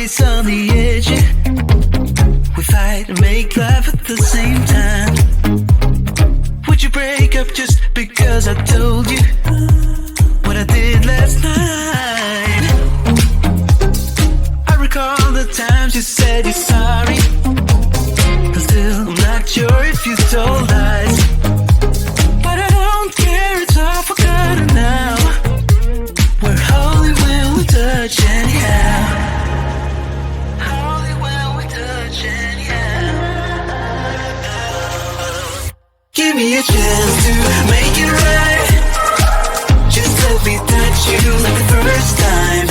always on the edge. We fight and make love at the same time. Would you break up just because I told you what I did last night? I recall the times you said you're sorry. Still, I'm not sure if you told lies. But I don't care, it's all forgotten now. We're holy when we touch anyhow. Holy when we touch anyhow. Give me a chance to make it right. Just let me touch you like the first time.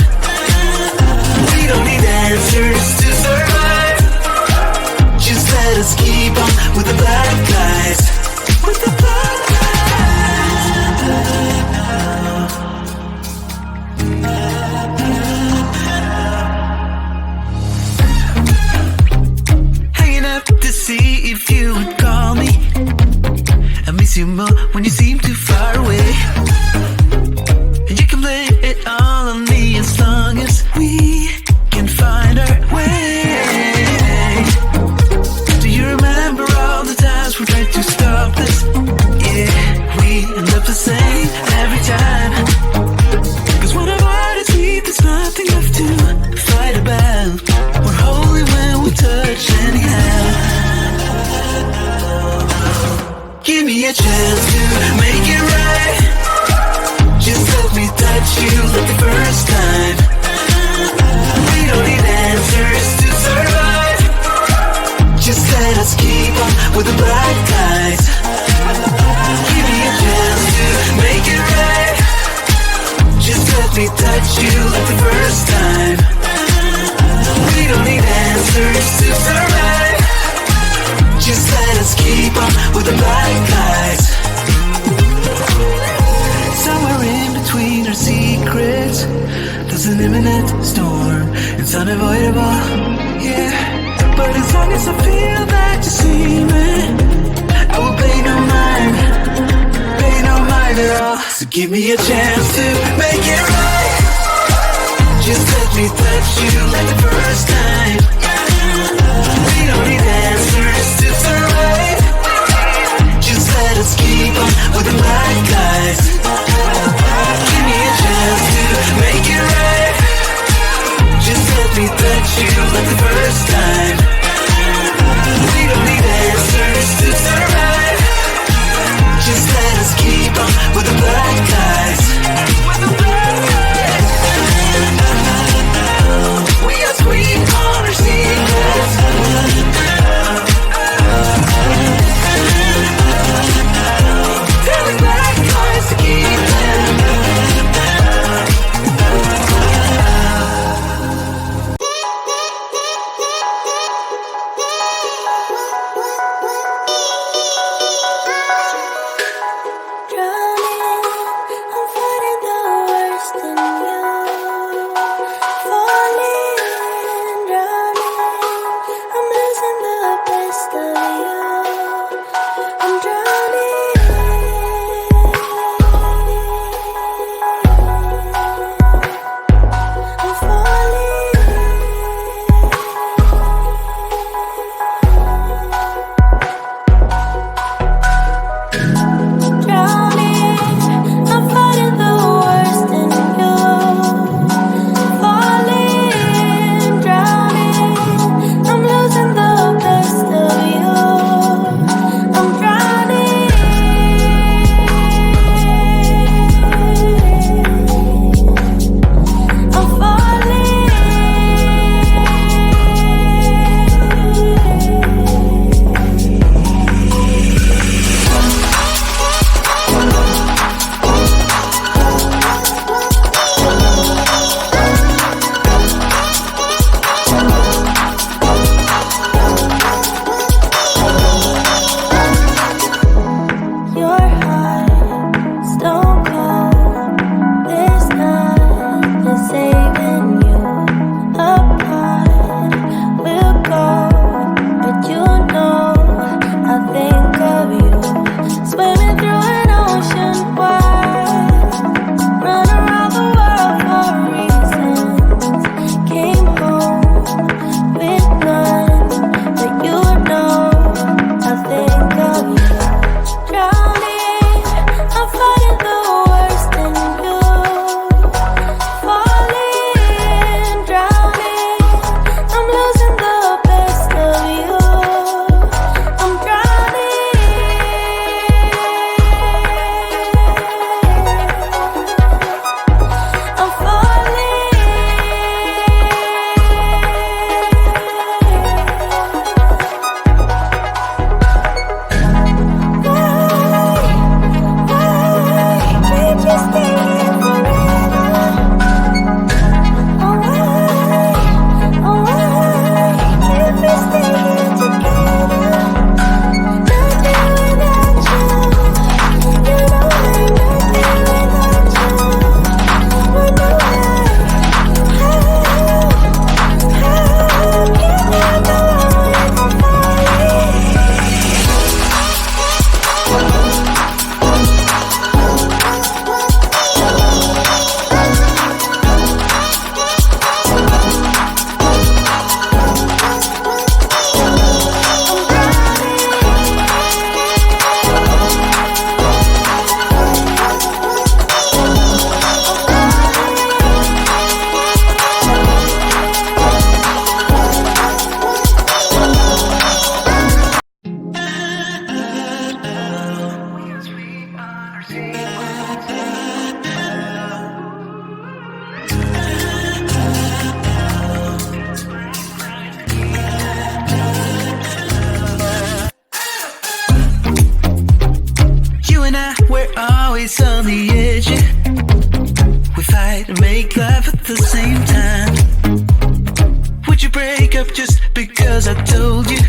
We don't need answers to survive. Just let us keep on with the black guys. With the black guys. Hanging up to see if you would call me. I miss you more when you seem too far away. And you can blame it all on me as long as we can find our way. Remember all the times we tried to stop this? Yeah, we end up the same every time. Cause when our bodies meet, there's nothing left to fight about. We're holy when we touch anyhow. Give me a chance to make it right. Just let me touch you like the first time. We don't need answers to survive. Just let us keep on with the black guys. Give me a chance to make it right. Just let me touch you like the first time. We don't need answers to survive. Just let us keep on with the black guys. Somewhere in between our secrets, there's an imminent storm. It's unavoidable, yeah. But as long as I feel that you see me, I will pay no mind at all. So give me a chance to make it right. Just let me touch you like the first time. We don't need answers to survive. Just let us keep on with the black guys. Give me a chance to make it right. Just let me touch you like the first time. We don't need answers to survive. Just let us keep on with the black guys. With the black guys. We are sweet on our secrets. Telling black guys to keep them. the same time. Would you break up just because I told you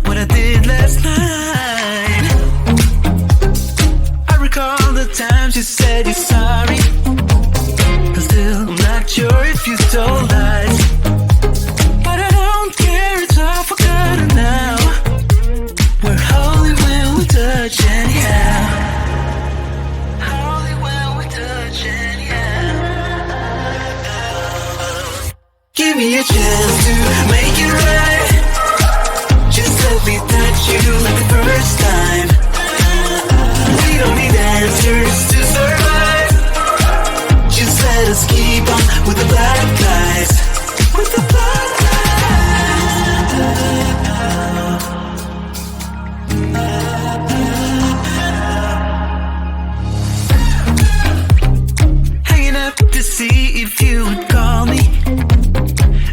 what I did last night? I recall the times you said you're sorry, but still I'm not sure if you told lies. But I don't care, it's all forgotten now. We're holy when we touch anyhow. Holy when we touch anyhow. Give me a chance to make it right. Just let me touch you like the first time. We don't need answers to survive. Just let us keep on with the black guys. With the black guys. Hanging up to see if you would call me.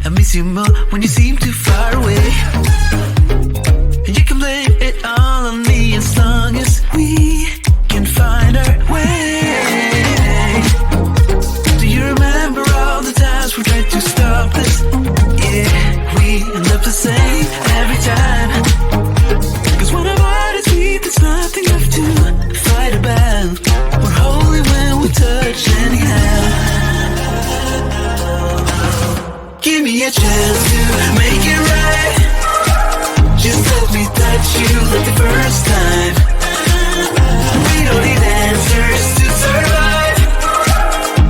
I miss you more when you seem too far away. And you can blame it all on me as long as we can find our way. Do you remember all the times we tried to stop this? Yeah, we end up the same every time. Cause when our bodies meet, there's nothing left to fight about. We're holy when we touch anyhow. Give me a chance to make it right. Just let me touch you like the first time. We don't need answers to survive.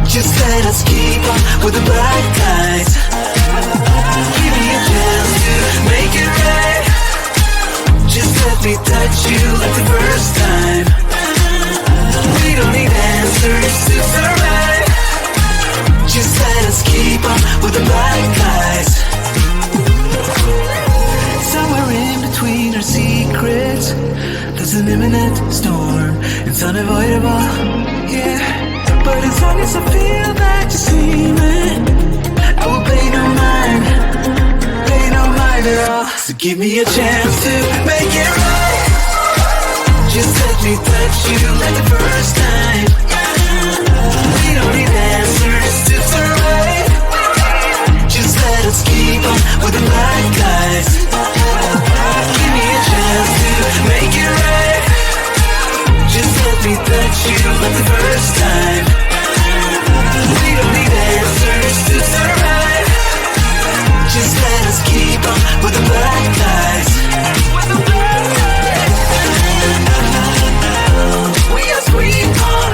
Just let us keep on with the black guys. Give me a chance to make it right. Just let me touch you like the first time. We don't need answers to survive. Just let us keep on with the black guys. Somewhere in between our secrets, there's an imminent storm. It's unavoidable, yeah. But as long as I feel that you're sleeping, I will pay no mind at all. So give me a chance to make it right. Just let me touch you like the first time. We don't need answers to survive. Just let us keep on with the black guys. Give me a chance to make it right. Just let me touch you like the first time. We don't need answers to survive. Just let us keep on with the black guys. With the black guys. We are sweet on.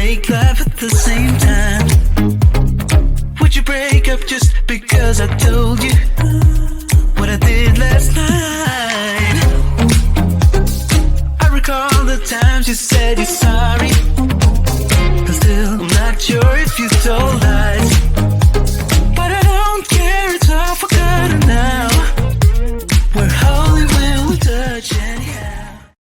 make love at the same time? Would you break up just because I told you what I did last night? I recall the times you said you're sorry, but still I'm not sure if you told lies.